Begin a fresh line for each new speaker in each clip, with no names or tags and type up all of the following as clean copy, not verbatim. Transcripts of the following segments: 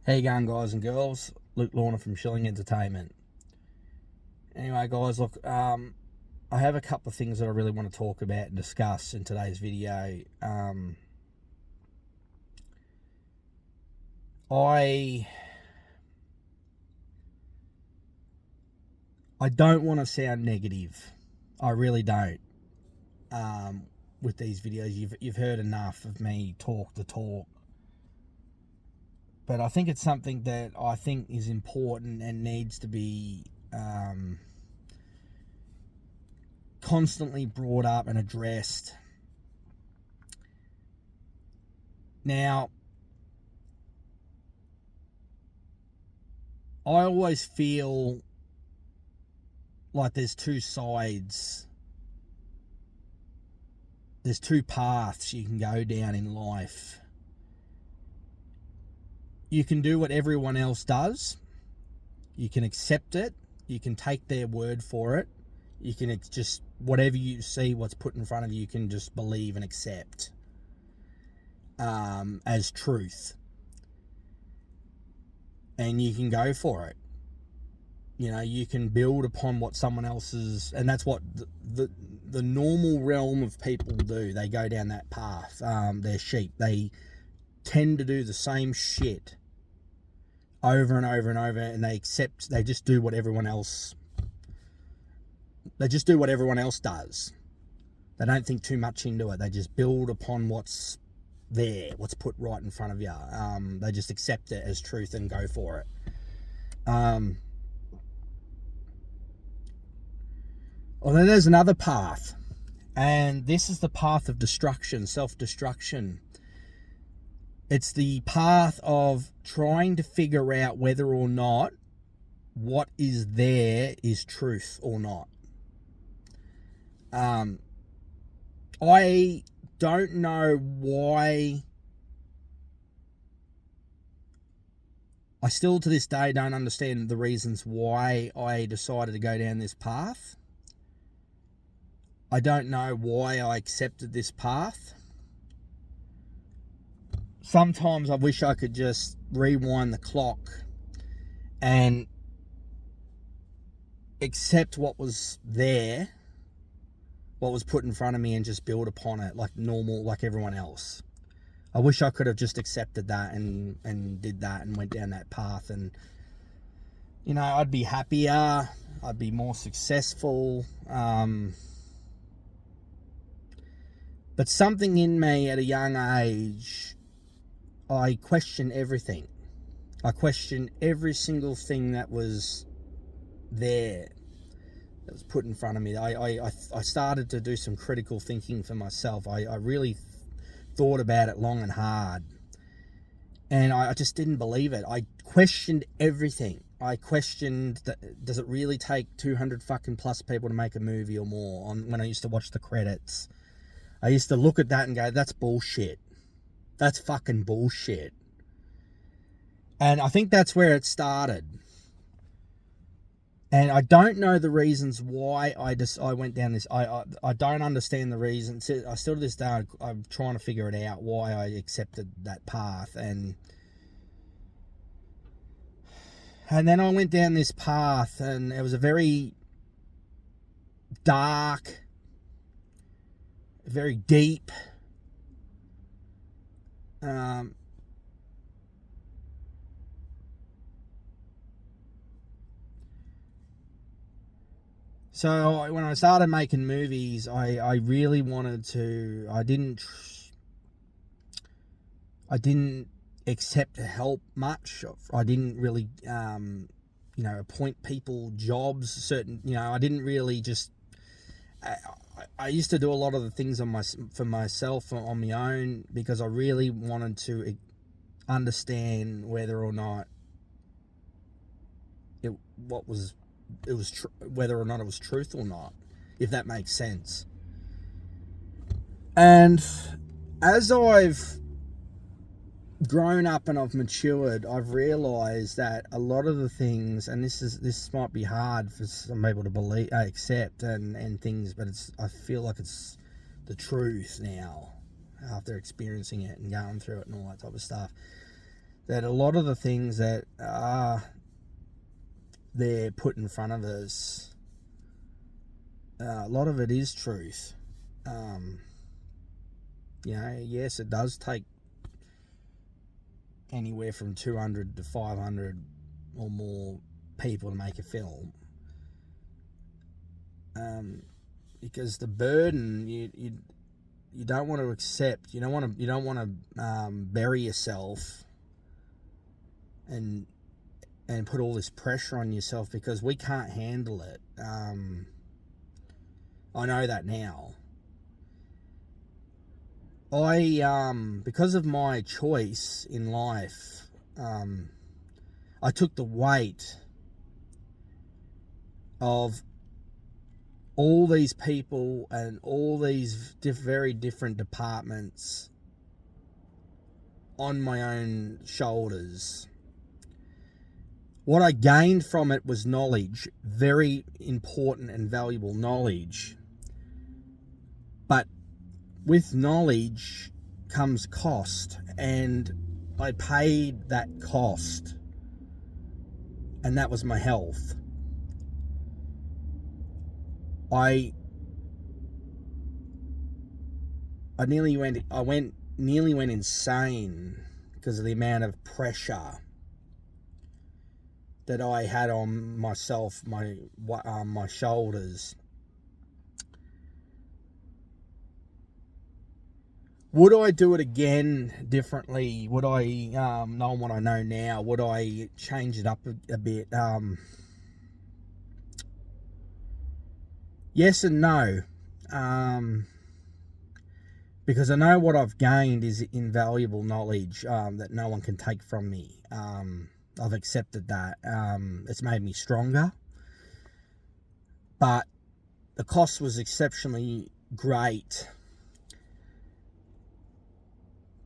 How you going, guys and girls? Luke Lorna from Shilling Entertainment. Anyway, guys, look, I have a couple of things that I really want to talk about and discuss in today's video. I don't want to sound negative. I really don't. With these videos, you've heard enough of me talk the talk. But I think it's something that I think is important and needs to be constantly brought up and addressed. Now, I always feel like there's two sides. There's two paths you can go down in life. You can do what everyone else does. You can accept it. You can take their word for it. You can just, whatever you see, what's put in front of you, you can just believe and accept as truth. And you can go for it. You know, you can build upon what someone else's, and that's what the normal realm of people do. They go down that path. They're sheep. They tend to do the same shit over and over and over, and they just do what everyone else does. They don't think too much into it. They just build upon what's there, what's put right in front of you. They just accept it as truth and go for it. Well, then there's another path, and this is the path of destruction, self-destruction. It's the path of trying to figure out whether or not what is there is truth or not. I don't know why. I still to this day don't understand the reasons why I decided to go down this path. I don't know why I accepted this path. Sometimes I wish I could just rewind the clock and accept what was there, what was put in front of me, and just build upon it like normal, like everyone else. I wish I could have just accepted that and did that and went down that path, and you know, I'd be happier, I'd be more successful. But something in me at a young age, I questioned everything. I questioned every single thing that was there, that was put in front of me. I started to do some critical thinking for myself. I really thought about it long and hard. And I just didn't believe it. I questioned everything. I questioned, does it really take 200 fucking plus people to make a movie or more? When I used to watch the credits, I used to look at that and go, that's bullshit. That's fucking bullshit. And I think that's where it started. And I don't know the reasons why I went down this. I don't understand the reasons. I still to this day, I'm trying to figure it out why I accepted that path. And then I went down this path, and it was a very dark, very deep, so when I started making movies, I really wanted to. I didn't accept help much. I didn't really, appoint people jobs. Certain, I didn't really just. I used to do a lot of the things for myself on my own, because I really wanted to understand whether or not whether or not it was truth or not, if that makes sense. And as I've grown up and I've matured, I've realised that a lot of the things, and this might be hard for some people to accept and things, but I feel like it's the truth now after experiencing it and going through it and all that type of stuff. that a lot of the things that are there put in front of us, a lot of it is truth. Yes, it does take anywhere from 200 to 500 or more people to make a film. Because the burden you don't want to accept, you don't want to bury yourself and put all this pressure on yourself, because we can't handle it. I know that now. Because of my choice in life, I took the weight of all these people and all these very different departments on my own shoulders. What I gained from it was knowledge, very important and valuable knowledge. But with knowledge comes cost, and I paid that cost, and that was my health. I nearly went insane because of the amount of pressure that I had on myself, my shoulders. Would I do it again differently? Would I, knowing what I know now, would I change it up a bit? Yes and no. Because I know what I've gained is invaluable knowledge that no one can take from me. I've accepted that. It's made me stronger. But the cost was exceptionally great.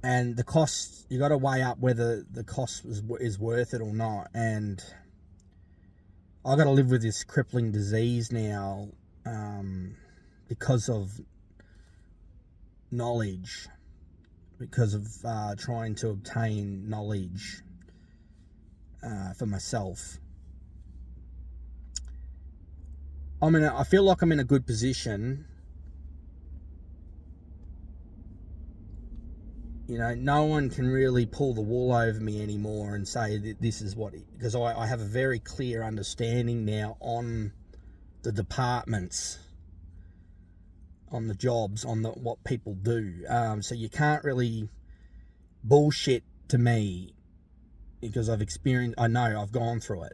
And the cost, you got to weigh up whether the cost is worth it or not. And I got to live with this crippling disease now because of knowledge, because of trying to obtain knowledge for myself. I feel like I'm in a good position. No one can really pull the wool over me anymore and say that this is what, because I have a very clear understanding now on the departments, on the jobs, on what people do. So you can't really bullshit to me, because I've gone through it.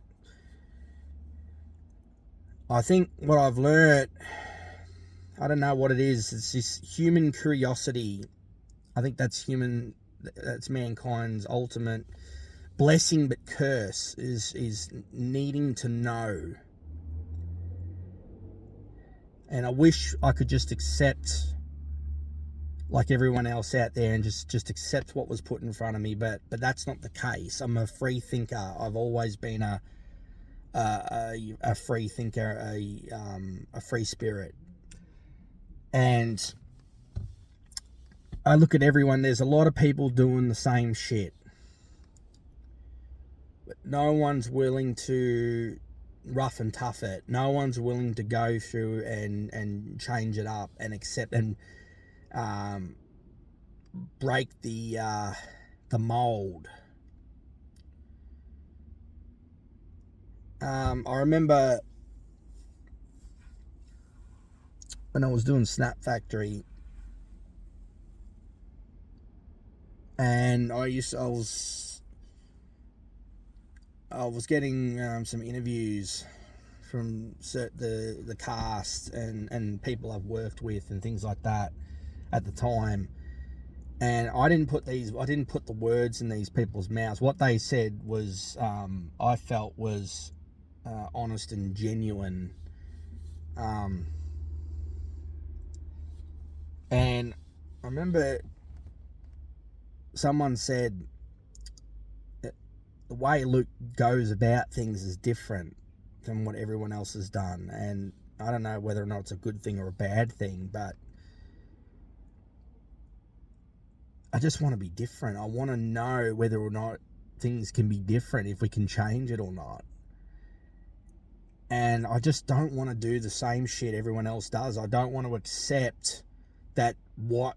I think what I've learned, I don't know what it is, it's this human curiosity. I think that's mankind's ultimate blessing but curse, is needing to know. And I wish I could just accept, like everyone else out there, and just accept what was put in front of me, but that's not the case. I'm a free thinker. I've always been a free thinker, a free spirit. And I look at everyone, there's a lot of people doing the same shit, but no one's willing to rough and tough it. No one's willing to go through and change it up and accept and break the mold. I remember when I was doing Snap Factory, and I was getting some interviews from the cast and people I've worked with and things like that at the time, and I didn't put the words in these people's mouths. What they said was, I felt was honest and genuine, and I remember someone said that the way Luke goes about things is different than what everyone else has done. And I don't know whether or not it's a good thing or a bad thing, but I just want to be different. I want to know whether or not things can be different, if we can change it or not. And I just don't want to do the same shit everyone else does. I don't want to accept that what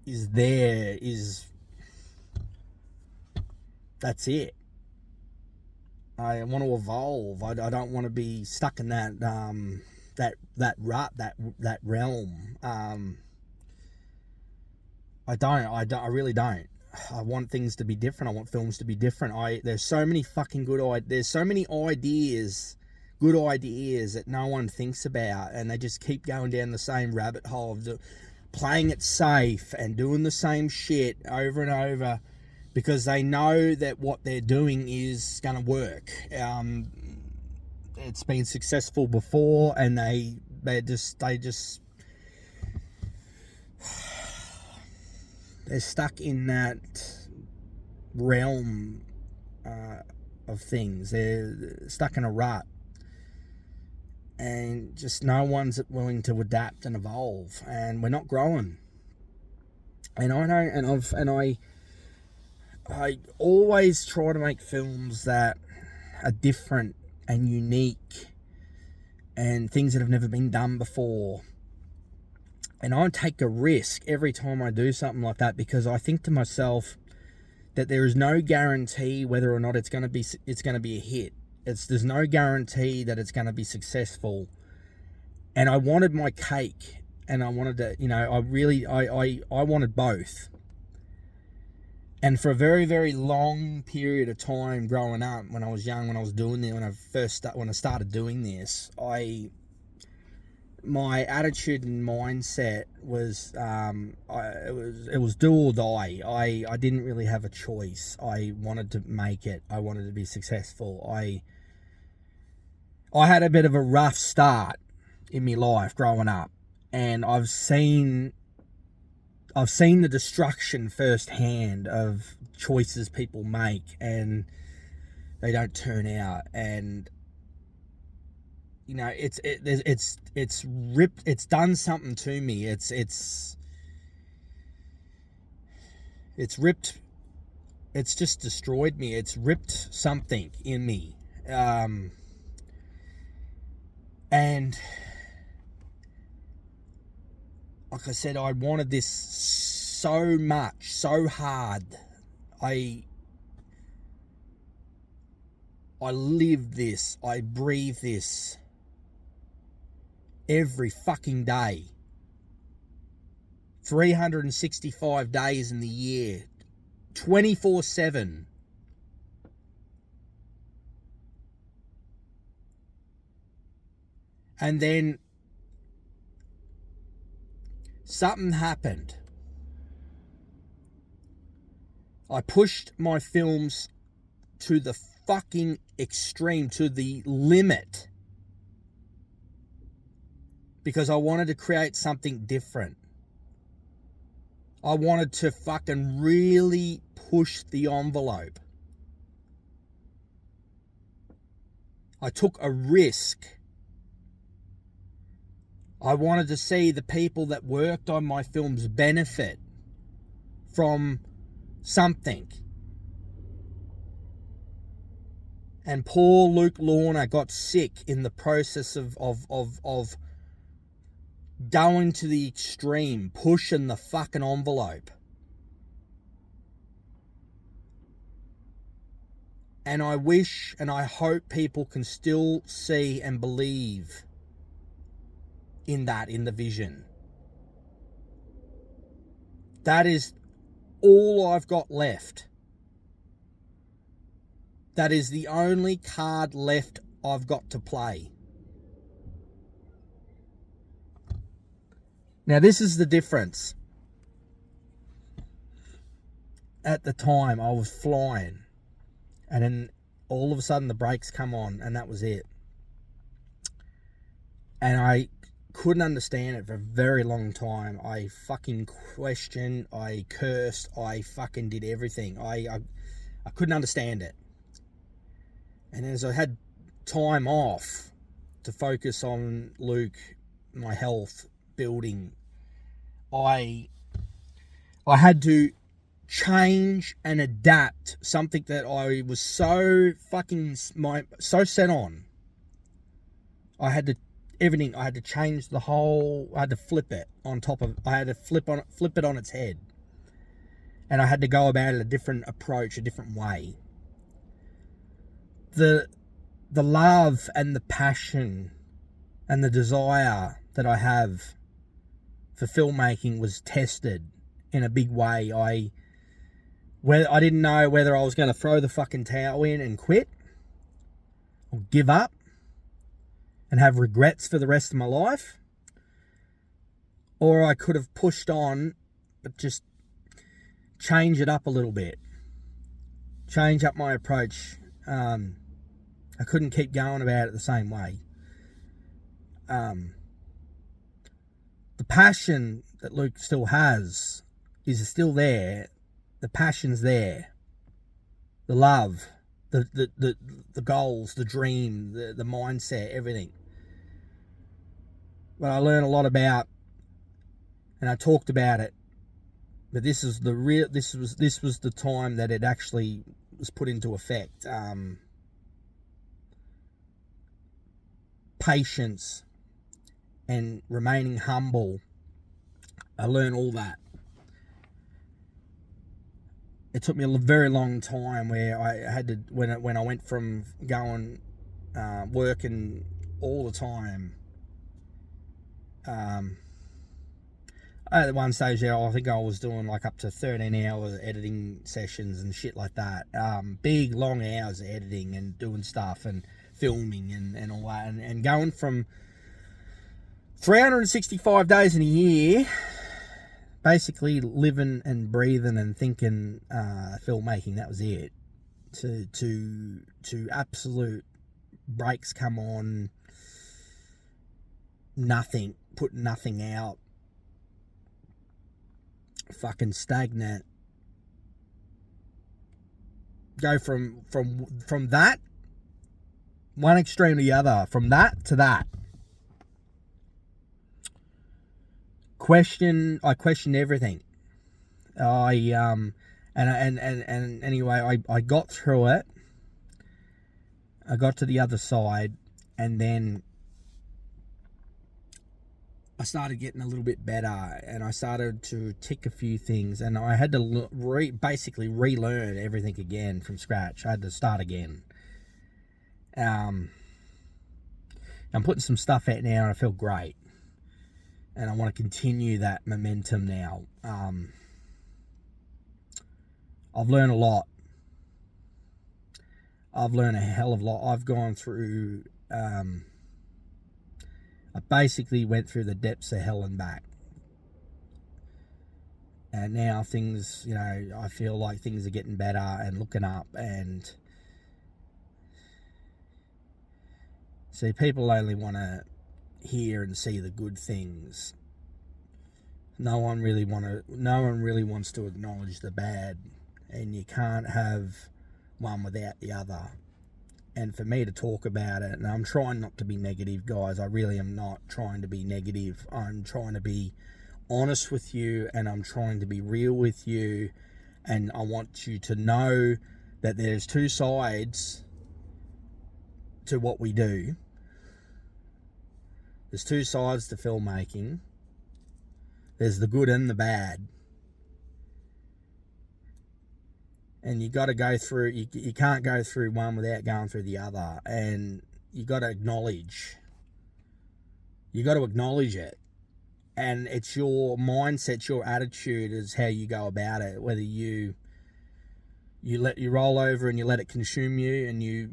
is there is, that's it. I want to evolve. I don't want to be stuck in that that rut, that realm. I really don't. I want things to be different. I want films to be different. There's so many fucking there's so many ideas, good ideas that no one thinks about, and they just keep going down the same rabbit hole of playing it safe and doing the same shit over and over, because they know that what they're doing is going to work. It's been successful before, and they're stuck in that realm of things. They're stuck in a rut, and just no one's willing to adapt and evolve, and we're not growing. And I know, and I always try to make films that are different and unique and things that have never been done before. And I take a risk every time I do something like that, because I think to myself that there is no guarantee whether or not it's going to be a hit. There's no guarantee that it's going to be successful. And I wanted my cake, and I wanted to, I wanted both. And for a very, very long period of time growing up, when I was young, when I was doing this, when I started doing this, my attitude and mindset was, it was do or die. I didn't really have a choice. I wanted to make it. I wanted to be successful. I had a bit of a rough start in my life growing up, and I've seen the destruction firsthand of choices people make, and they don't turn out. And it's ripped. It's done something to me. It's ripped. It's just destroyed me. It's ripped something in me. And like I said, I wanted this so much, so hard. I live this. I breathe this every fucking day. 365 days in the year. 24/7. And then something happened. I pushed my films to the fucking extreme, to the limit, because I wanted to create something different. I wanted to fucking really push the envelope. I took a risk. I wanted to see the people that worked on my films benefit from something. And poor Luke Lorna got sick in the process of going to the extreme, pushing the fucking envelope. And I wish and I hope people can still see and believe in the vision. That is all I've got left. That is the only card left I've got to play. Now, this is the difference. At the time, I was flying, and then all of a sudden the brakes come on, and that was it. And I couldn't understand it for a very long time. I fucking questioned, I cursed, I fucking did everything. I couldn't understand it. And as I had time off to focus on Luke, my health, building, I had to change and adapt something that I was so so set on. I had to everything. I had to change the whole. I had to flip it on top of. I had to flip it on its head, and I had to go about it a different approach, a different way. The love and the passion and the desire that I have for filmmaking was tested in a big way. I didn't know whether I was going to throw the fucking towel in and quit or give up and have regrets for the rest of my life, or I could have pushed on but just change it up a little bit, change up my approach. I couldn't keep going about it the same way. The passion that Luke still has is still there. The passion's there. The love, the goals, the dream, the mindset, everything. But I learned a lot about, and I talked about it. But this was the time that it actually was put into effect. Patience and remaining humble. I learned all that. It took me a very long time where I had to, when I went from going working all the time. At one stage there, I think I was doing like up to 13 hours editing sessions and shit like that. Big long hours of editing and doing stuff and filming and all that, and going from 365 days in a year, basically living and breathing and thinking filmmaking, that was it, to absolute breaks come on, nothing, put nothing out, fucking stagnant. Go from that one extreme to the other, from that to that. I questioned everything. And anyway, I got through it. I got to the other side, and then I started getting a little bit better, and I started to tick a few things, and I had to basically relearn everything again from scratch. I had to start again. I'm putting some stuff out now, and I feel great, and I want to continue that momentum now. I've learned a lot. I've learned a hell of a lot. I've gone through, I basically went through the depths of hell and back. And now things, I feel like things are getting better and looking up. And see, people only want to hear and see the good things. No one really wants to acknowledge the bad. And you can't have one without the other. And for me to talk about it, and I'm trying not to be negative, guys. I really am not trying to be negative. I'm trying to be honest with you, and I'm trying to be real with you. And I want you to know that there's two sides to what we do. There's two sides to filmmaking. There's the good and the bad. And you got to go through, you can't go through one without going through the other. And you got to acknowledge. You got to acknowledge it. And it's your mindset, your attitude is how you go about it. Whether you let you roll over and you let it consume you and you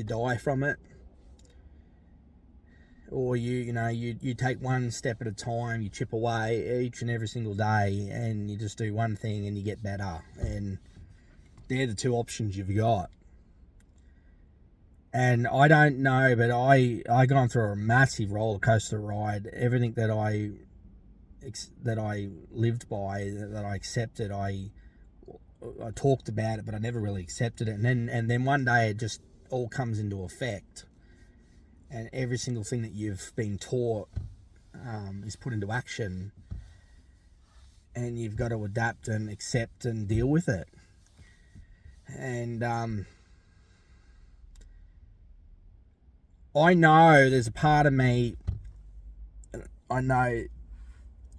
die from it. Or you take one step at a time, you chip away each and every single day, and you just do one thing and you get better. And they're the two options you've got. And I don't know, but I gone through a massive roller coaster ride. Everything that I lived by, that I accepted, I talked about it, but I never really accepted it. And then one day it just all comes into effect, and every single thing that you've been taught is put into action. and you've got to adapt and accept and deal with it. And I know there's a part of me, I know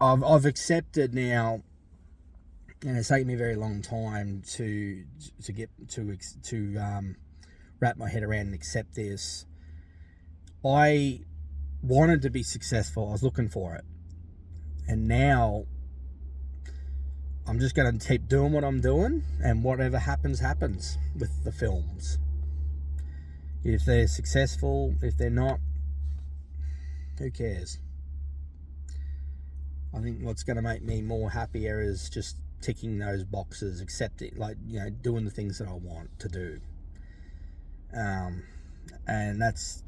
I've accepted now, and it's taken me a very long time to get to wrap my head around and accept this. I wanted to be successful. I was looking for it, and now I'm just going to keep doing what I'm doing, and whatever happens with the films. If they're successful, if they're not, who cares? I think what's going to make me more happier is just ticking those boxes, accepting, doing the things that I want to do. And that's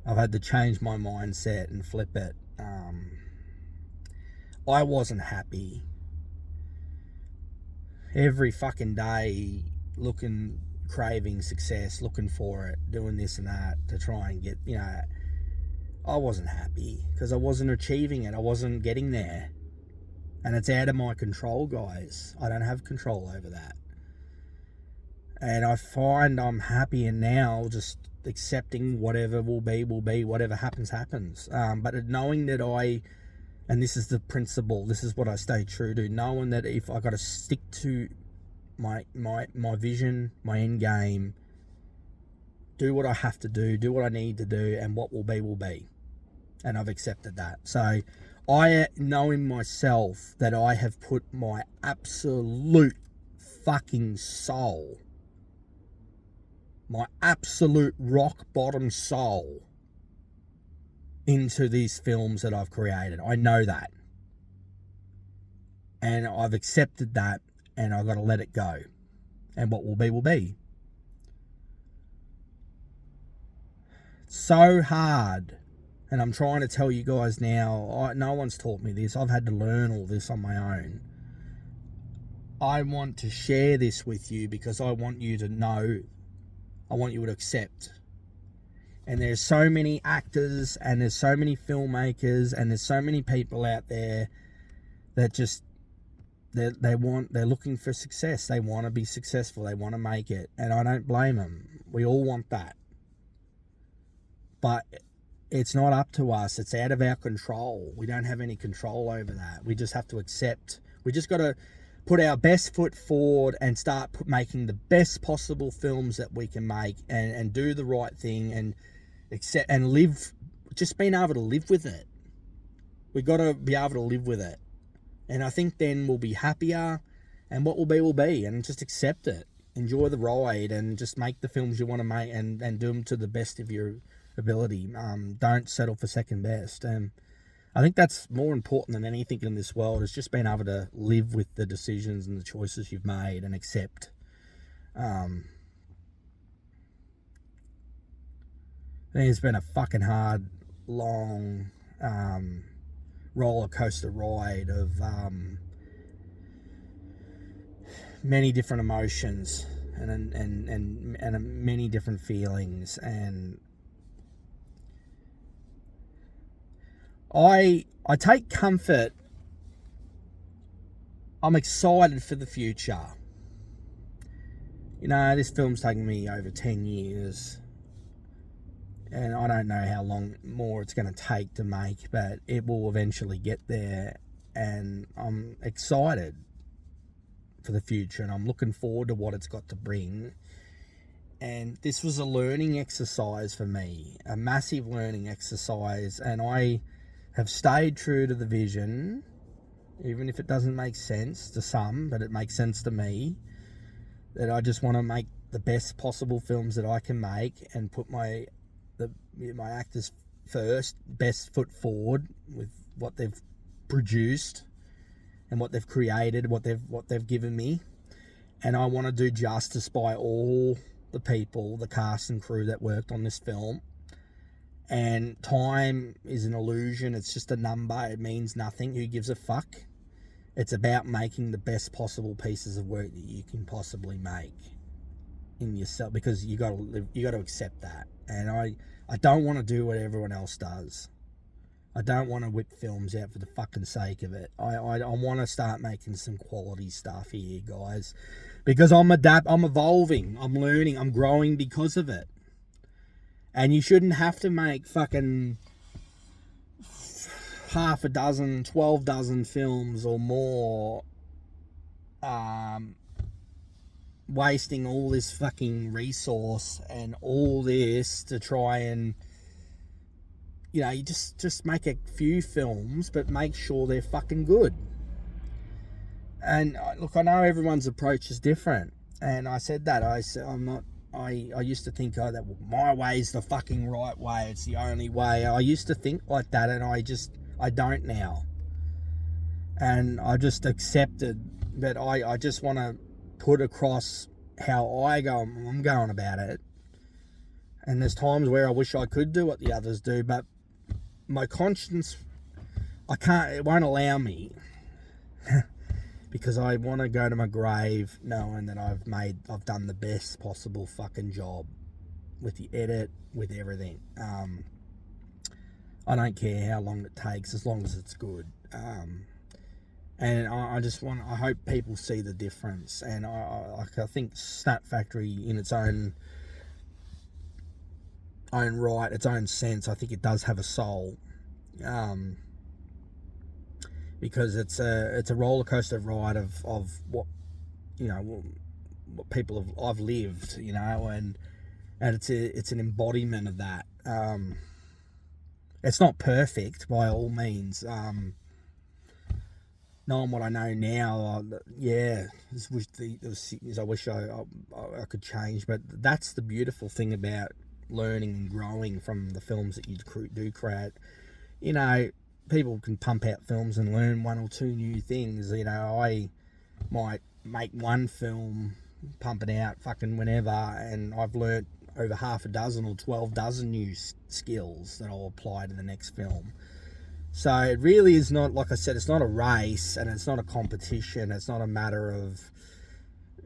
I've had to change my mindset and flip it. I wasn't happy every fucking day, craving success, looking for it, doing this and that to try and get, I wasn't happy because I wasn't achieving it. I wasn't getting there. And it's out of my control, guys. I don't have control over that. And I find I'm happier now just accepting whatever will be, whatever happens. But knowing that and this is the principle, this is what I stay true to, knowing that if I got to stick to my vision, my end game, do what I have to do what I need to do, and what will be. And I've accepted that. So I know in myself that I have put my absolute fucking soul, my absolute rock bottom soul into these films that I've created. I know that. And I've accepted that, and I've got to let it go. And what will be. So hard. And I'm trying to tell you guys now, no one's taught me this. I've had to learn all this on my own. I want to share this with you because I want you to know, I want you to accept. And there's so many actors, and there's so many filmmakers, and there's so many people out there that just, they're looking for success. They want to be successful. They want to make it. And I don't blame them. We all want that. But it's not up to us. It's out of our control. We don't have any control over that. We just have to accept. We just got to put our best foot forward and start making the best possible films that we can make, and do the right thing, and accept and live, just being able to live with it. We got to be able to live with it. And I think then we'll be happier, and what will be, and just accept it. Enjoy the ride, and just make the films you want to make, and do them to the best of your ability. Don't settle for second best. And I think that's more important than anything in this world, is just being able to live with the decisions and the choices you've made, and accept. I think it's been a fucking hard, long roller coaster ride of many different emotions and many different feelings, and I take comfort. I'm excited for the future. This film's taken me over 10 years. And I don't know how long more it's going to take to make, but it will eventually get there. And I'm excited for the future, and I'm looking forward to what it's got to bring. And this was a learning exercise for me, a massive learning exercise. And I have stayed true to the vision, even if it doesn't make sense to some, but it makes sense to me, that I just want to make the best possible films that I can make, and put my actors first, best foot forward with what they've produced and what they've created, what they've given me. And I want to do justice by all the people, the cast and crew that worked on this film. And time is an illusion. It's just a number. It means nothing. Who gives a fuck? It's about making the best possible pieces of work that you can possibly make in yourself, because you got to accept that. And I don't want to do what everyone else does. I don't want to whip films out for the fucking sake of it. I want to start making some quality stuff here, guys, because I'm evolving, I'm learning, I'm growing because of it. And you shouldn't have to make fucking half a dozen, 12 dozen films or more, wasting all this fucking resource and all this to try and, you know, you just make a few films, but make sure they're fucking good. And look, I know everyone's approach is different, and I said that. I used to think, that my way's the fucking right way. It's the only way. I used to think like that, and I don't now. And I just accepted that I just want to put across how I'm going about it. And there's times where I wish I could do what the others do, but my conscience, it won't allow me. Because I want to go to my grave knowing that I've done the best possible fucking job with the edit, with everything. I don't care how long it takes, as long as it's good. And I hope people see the difference. And I think Snap Factory, in its own right, its own sense, I think it does have a soul. Because it's a roller coaster ride of what, you know, what people I've lived, you know, and it's an embodiment of that. It's not perfect by all means. Knowing what I know now, I wish I could change, but that's the beautiful thing about learning and growing from the films that you do create. You know, people can pump out films and learn one or two new things. You know, I might make one film, pump it out fucking whenever, and I've learnt over half a dozen or 12 dozen new skills that I'll apply to the next film. So it really is not, like I said, it's not a race, and it's not a competition. It's not a matter of,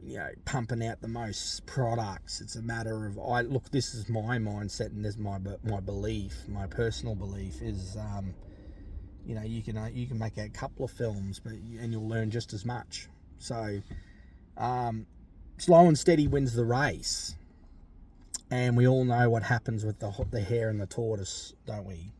you know, pumping out the most products. It's a matter of, this is my mindset, and this is my belief, my personal belief is, you know, you can make a couple of films, and you'll learn just as much. So, slow and steady wins the race, and we all know what happens with the hare and the tortoise, don't we?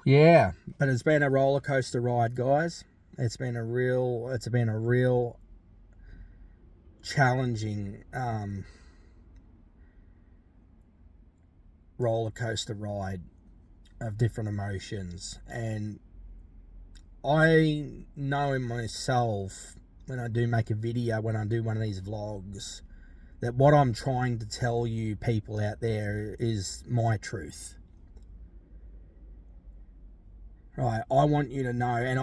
Yeah, but it's been a roller coaster ride, guys. It's been a real challenging roller coaster ride of different emotions, and I know in myself, when I do make a video, when I do one of these vlogs, that what I'm trying to tell you people out there is my truth. Right, I want you to know, and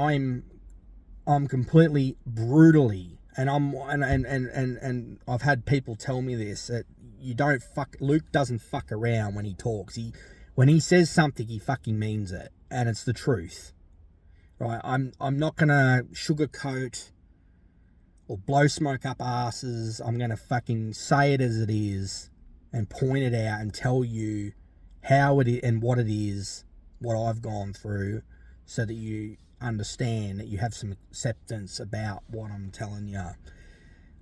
I'm completely brutally, and I've had people tell me this, that Luke doesn't fuck around when he talks. When he says something, he fucking means it, and it's the truth. Right, I'm not gonna sugarcoat or blow smoke up asses. I'm gonna fucking say it as it is and point it out and tell you how it is and what it is, what I've gone through, so that you understand, that you have some acceptance about what I'm telling you.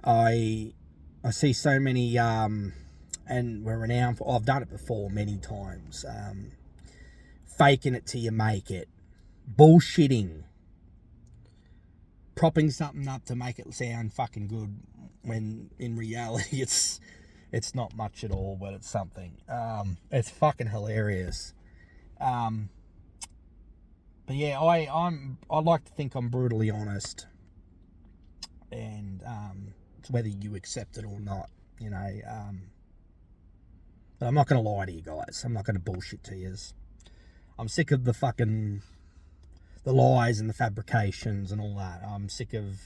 I see so many, and we're renowned for, I've done it before many times, faking it till you make it, bullshitting, propping something up to make it sound fucking good, when in reality it's not much at all, but it's something. It's fucking hilarious. But yeah, I like to think I'm brutally honest, and it's whether you accept it or not, you know. But I'm not going to lie to you guys. I'm not going to bullshit to you. I'm sick of the lies and the fabrications and all that. I'm sick of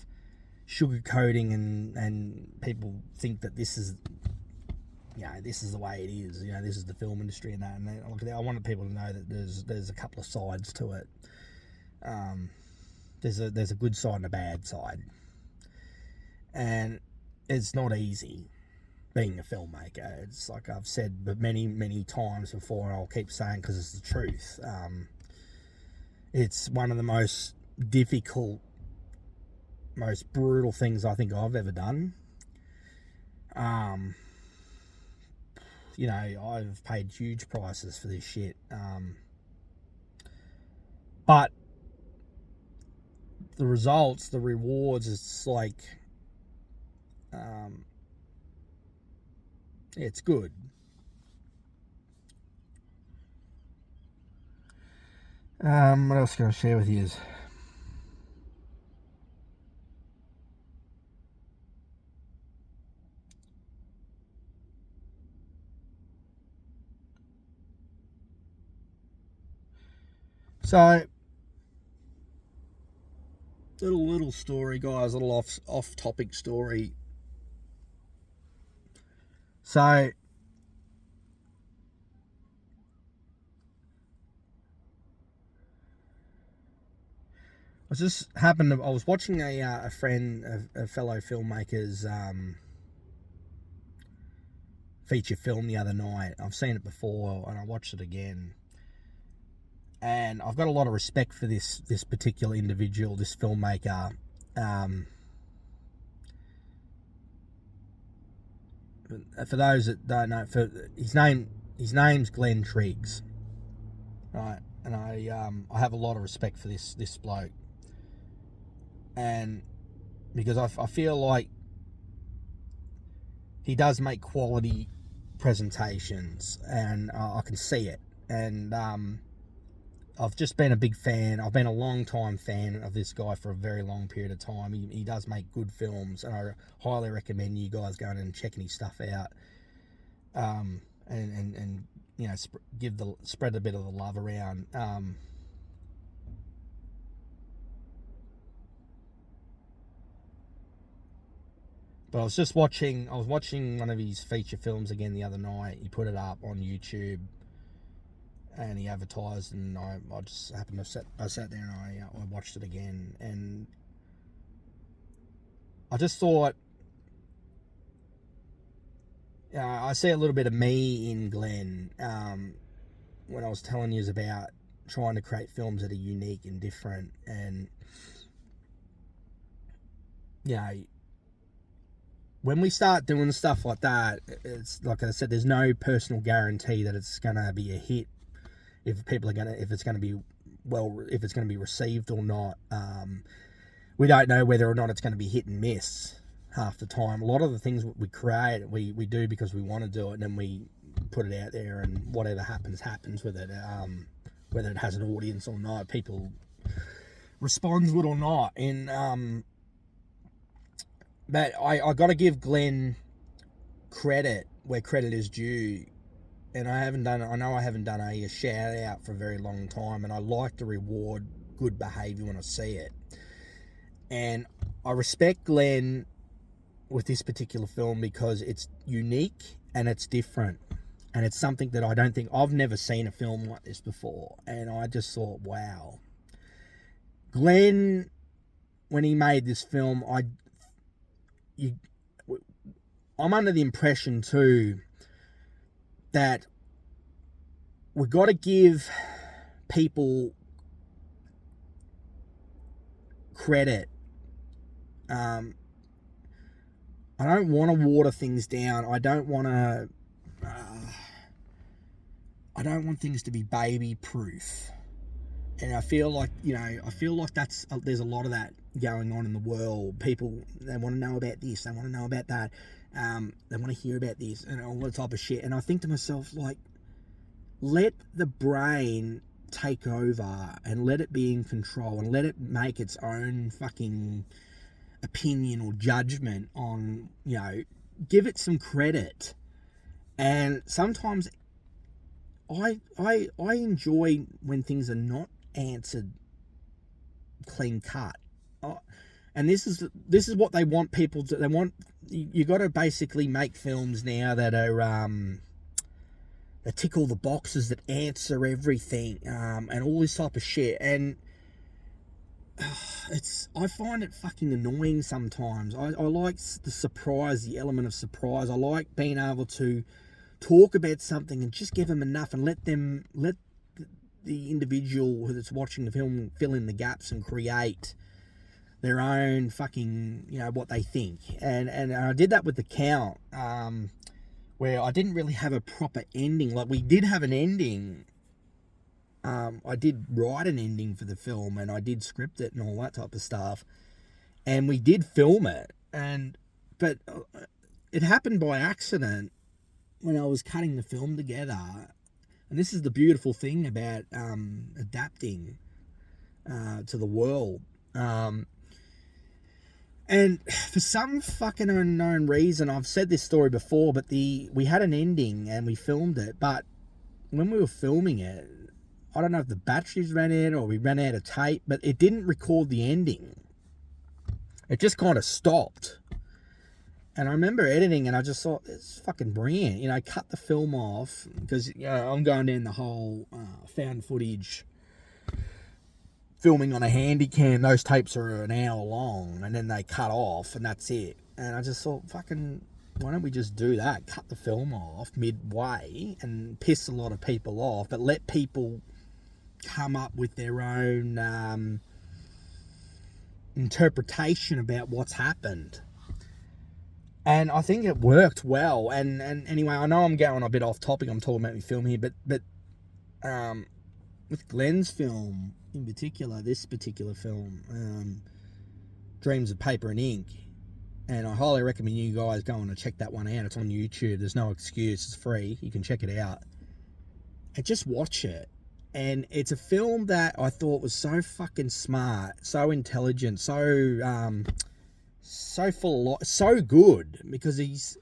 sugarcoating and people think that this is, you know, this is the way it is. You know, this is the film industry and that. And I wanted people to know that there's a couple of sides to it. There's a good side and a bad side. And it's not easy being a filmmaker. It's like I've said many times before, and I'll keep saying because it's the truth. It's one of the most difficult, most brutal things I think I've ever done. I've paid huge prices for this shit. But the results, the rewards, it's like, it's good. What else can I share with you? So, little story, guys. Little off topic story. So, I was watching a friend, a fellow filmmaker's feature film the other night. I've seen it before and I watched it again. And I've got a lot of respect for this particular individual, this filmmaker. For those that don't know, his name's Glenn Triggs, right? And I have a lot of respect for this bloke, and because I feel like he does make quality presentations, and I can see it. And I've just been a big fan. I've been a long time fan of this guy for a very long period of time. He does make good films, and I highly recommend you guys going and checking his stuff out. And spread a bit of the love around. But I was watching one of his feature films again the other night. He put it up on YouTube, and he advertised, and I just happened to I sat there and I watched it again, and I just thought, I see a little bit of me in Glenn when I was telling you about trying to create films that are unique and different, and when we start doing stuff like that, it's like I said, there's no personal guarantee that it's going to be a hit. If it's going to be received or not. We don't know whether or not it's going to be hit and miss half the time. A lot of the things we create, we do because we want to do it, and then we put it out there, and whatever happens with it. Whether it has an audience or not, people respond to it or not. And but I got to give Glenn credit where credit is due. And I know I haven't done a shout out for a very long time, and I like to reward good behaviour when I see it. And I respect Glenn with this particular film because it's unique and it's different, and it's something that I've never seen a film like this before. And I just thought, wow, Glenn, when he made this film, I'm under the impression too that we've got to give people credit. I don't want to water things down. I don't want things to be baby proof. And I feel like there's a lot of that going on in the world. People, they want to know about this, they want to know about that, they want to hear about this and all that type of shit. And I think to myself, like, let the brain take over and let it be in control and let it make its own fucking opinion or judgment on, give it some credit. And sometimes I enjoy when things are not answered clean cut. And this is what they want people to. They want you got to basically make films now that are that tick all the boxes, that answer everything, and all this type of shit. And I find it fucking annoying sometimes. I like the surprise, the element of surprise. I like being able to talk about something and just give them enough and let the individual that's watching the film fill in the gaps and create their own fucking, what they think. And I did that with The Count, where I didn't really have a proper ending. Like, we did have an ending. I did write an ending for the film, and I did script it and all that type of stuff. And we did film it. But it happened by accident when I was cutting the film together. And this is the beautiful thing about adapting to the world. And for some fucking unknown reason, I've said this story before, but we had an ending and we filmed it. But when we were filming it, I don't know if the batteries ran out or we ran out of tape, but it didn't record the ending. It just kind of stopped. And I remember editing and I just thought, it's fucking brilliant. Cut the film off because, I'm going down the whole found footage filming on a handy cam. Those tapes are an hour long and then they cut off and that's it. And I just thought, fucking, why don't we just do that? Cut the film off midway and piss a lot of people off, but let people come up with their own interpretation about what's happened. And I think it worked well. And anyway, I know I'm going a bit off topic. I'm talking about my film here, but with Glenn's film in particular, this particular film, Dreams of Paper and Ink, and I highly recommend you guys go and check that one out. It's on YouTube. There's no excuse. It's free. You can check it out. And just watch it. And it's a film that I thought was so fucking smart, so intelligent, so full of so good, because he's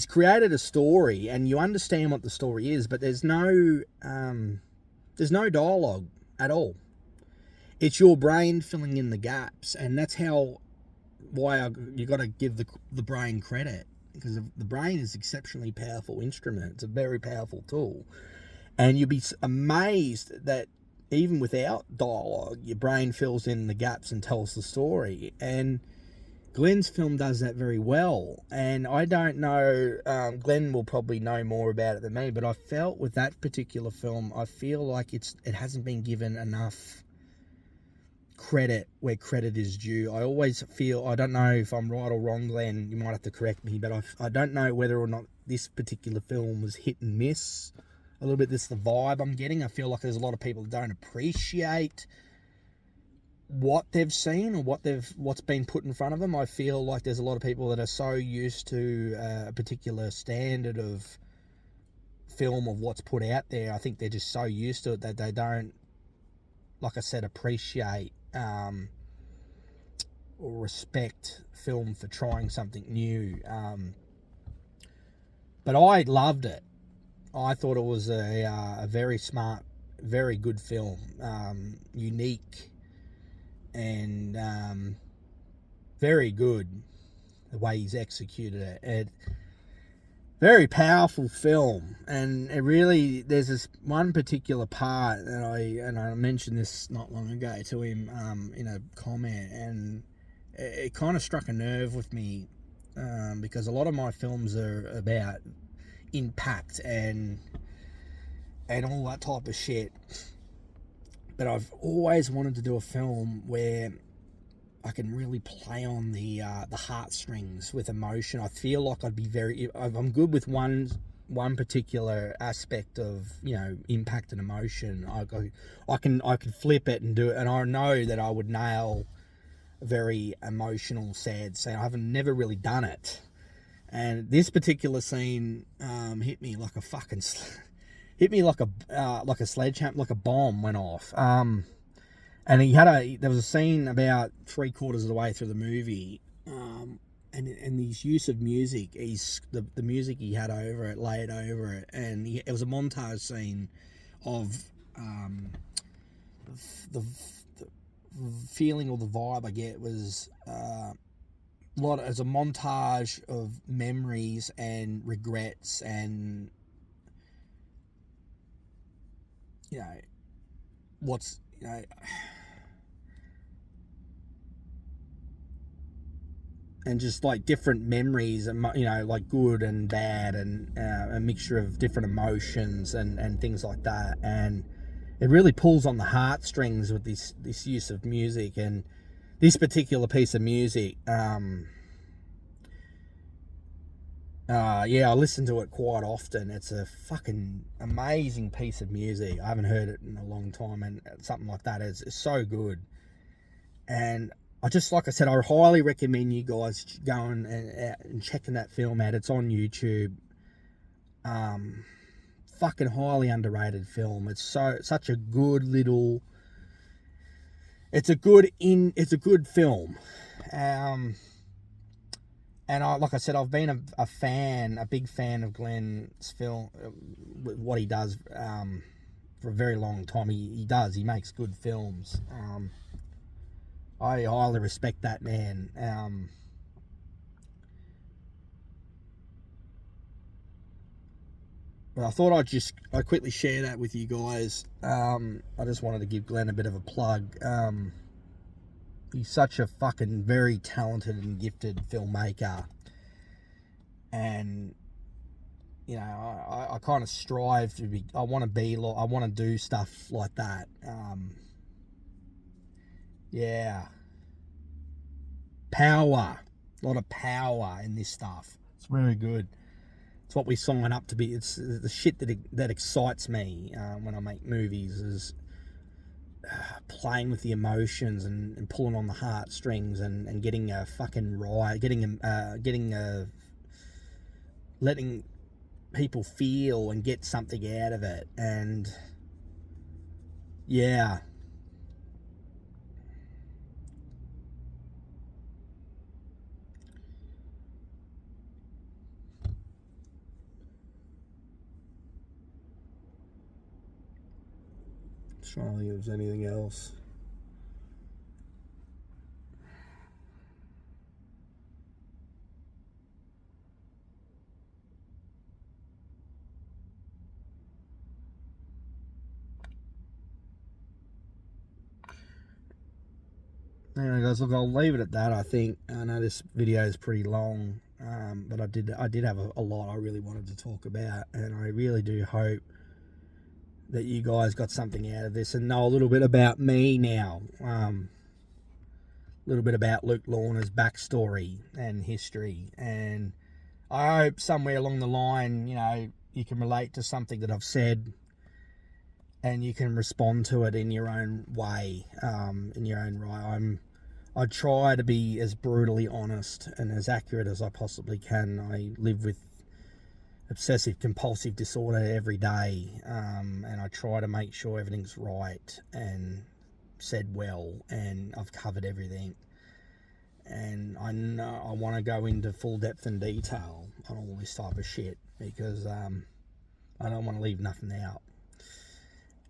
created a story and you understand what the story is, but there's no dialogue at all. It's your brain filling in the gaps, and that's you got to give the brain credit, because the brain is an exceptionally powerful instrument. It's a very powerful tool. And you'll be amazed that even without dialogue, your brain fills in the gaps and tells the story. And Glenn's film does that very well. And I don't know, Glenn will probably know more about it than me, but I felt with that particular film, I feel like it hasn't been given enough credit where credit is due. I always feel, I don't know if I'm right or wrong, Glenn, you might have to correct me, but I don't know whether or not this particular film was hit and miss. A little bit, this is the vibe I'm getting. I feel like there's a lot of people that don't appreciate what they've seen or what's been put in front of them. I feel like there's a lot of people that are so used to a particular standard of film, of what's put out there. I think they're just so used to it that they don't, like I said, appreciate or respect film for trying something new. But I loved it. I thought it was a very smart, very good film, unique, and very good the way he's executed it. Very powerful film, and it really, there's this one particular part that I mentioned this not long ago to him in a comment, and it kind of struck a nerve with me, because a lot of my films are about impact and all that type of shit, but I've always wanted to do a film where I can really play on the heartstrings with emotion. I feel like I'm good with one particular aspect of impact and emotion. I can flip it and do it, and I know that I would nail a very emotional, sad scene. I've never really done it. And this particular scene hit me like a fucking like a sledgehammer, like a bomb went off. And there was a scene about 3/4 of the way through the movie, and his use of music, the music he had over it, laid over it, and it was a montage scene of the feeling or the vibe I get was as a montage of memories and regrets and and just like different memories, and like good and bad, and a mixture of different emotions and things like that. And it really pulls on the heartstrings with this use of music. And this particular piece of music, I listen to it quite often. It's a fucking amazing piece of music. I haven't heard it in a long time, and something like that is so good. And I just, like I said, I highly recommend you guys going and checking that film out. It's on YouTube. Fucking highly underrated film. It's such a good little. It's a good film. And like I said, I've been a big fan of Glenn's film, what he does for a very long time. He makes good films. I highly respect that man. But I thought I'd quickly share that with you guys. I just wanted to give Glenn a bit of a plug. He's such a fucking very talented and gifted filmmaker. And, I kind of strive to be, I want to do stuff like that. Power. A lot of power in this stuff. It's very good. It's what we sign up to be. It's the shit that excites me when I make movies, is playing with the emotions and pulling on the heartstrings and getting a fucking ride, letting people feel and get something out of it. And yeah. Trying to think if there's anything else. Anyway, guys, look, I'll leave it at that. I think I know this video is pretty long, but I did have a lot I really wanted to talk about, and I really do hope that you guys got something out of this and know a little bit about me now. A little bit about Luke Lorna's backstory and history. And I hope somewhere along the line, you can relate to something that I've said and you can respond to it in your own way, in your own right. I try to be as brutally honest and as accurate as I possibly can. I live with obsessive compulsive disorder every day, and I try to make sure everything's right and said well, and I've covered everything. And I know I want to go into full depth and detail on all this type of shit, because I don't want to leave nothing out,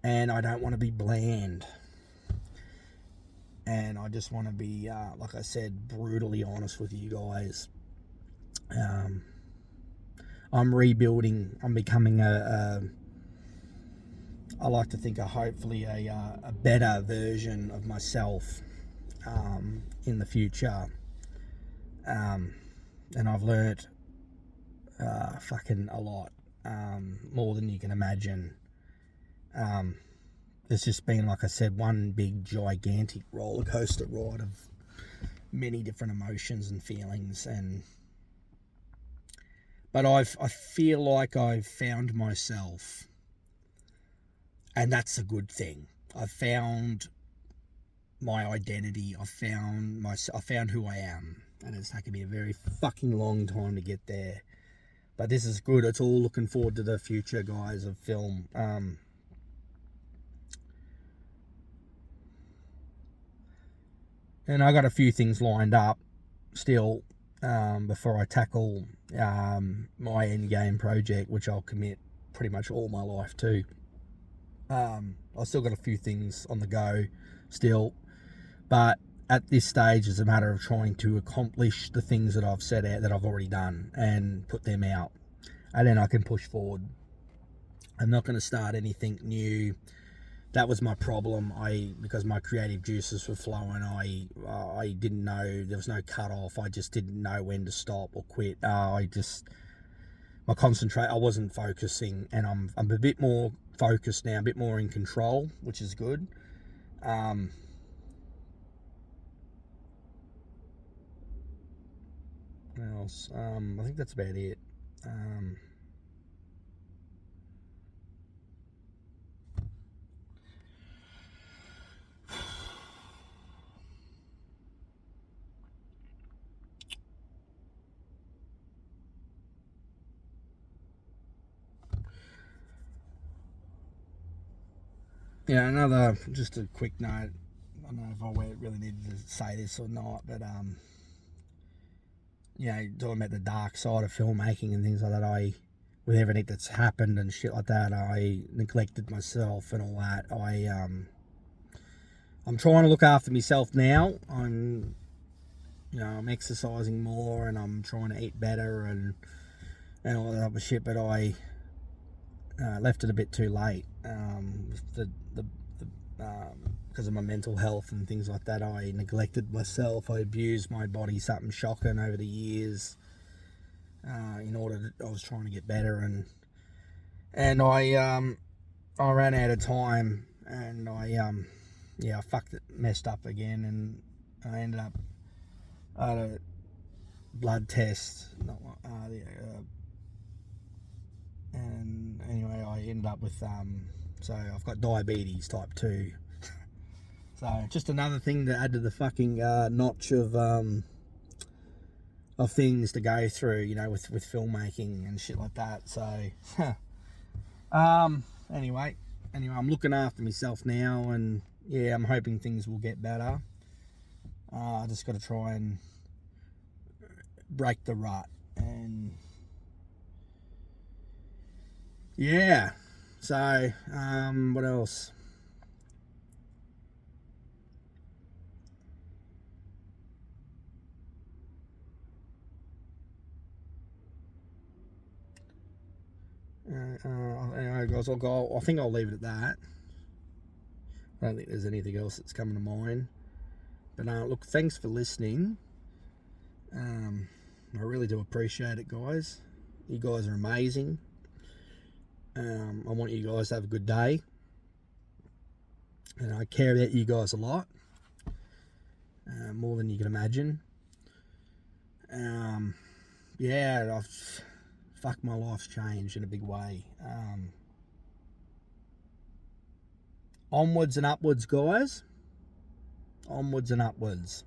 and I don't want to be bland, and I just want to be, like I said, brutally honest with you guys. I'm rebuilding. I'm becoming I like to think hopefully a better version of myself in the future. And I've learnt fucking a lot, more than you can imagine. It's just been, like I said, one big gigantic roller coaster ride of many different emotions and feelings, but I feel like I've found myself, and that's a good thing. I've found my identity. I found who I am, and it's taken me a very fucking long time to get there. But this is good. It's all looking forward to the future, guys, of film. And I got a few things lined up still, before I tackle my endgame project, which I'll commit pretty much all my life to. I've still got a few things on the go still, but at this stage it's a matter of trying to accomplish the things that I've set out, that I've already done, and put them out, and then I can push forward. I'm not going to start anything new that was my problem. Because my creative juices were flowing, I didn't know, there was no cut off. I just didn't know when to stop or quit. I wasn't focusing, and I'm a bit more focused now, a bit more in control, which is good. What else? I think that's about it. Yeah, just a quick note. I don't know if I really needed to say this or not, but talking about the dark side of filmmaking and things like that, with everything that's happened and shit like that, I neglected myself and all that. I'm trying to look after myself now. I'm exercising more, and I'm trying to eat better and all that other shit, but I left it a bit too late. Because of my mental health and things like that, I neglected myself. I abused my body, something shocking over the years. I was trying to get better, and I ran out of time, and I fucked it, messed up again, and I ended up at a blood test, and anyway, I ended up with so I've got diabetes type 2. So just another thing to add to the fucking notch of things to go through, with filmmaking and shit like that. So anyway, I'm looking after myself now, and I'm hoping things will get better. I just got to try and break the rut, and so what else? Anyway, guys, I think I'll leave it at that. I don't think there's anything else that's coming to mind. But look, thanks for listening. I really do appreciate it, guys. You guys are amazing. I want you guys to have a good day. And I care about you guys a lot. More than you can imagine. My life's changed in a big way. Onwards and upwards, guys. Onwards and upwards.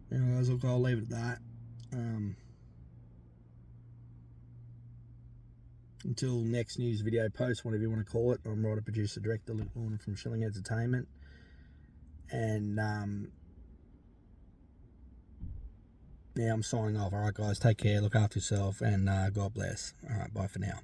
Guys, I'll leave it at that. Until next news video post, whatever you want to call it. I'm writer, producer, director Luke Lorna from Shilling Entertainment. And I'm signing off. Alright, guys, take care, look after yourself, and God bless. Alright, bye for now.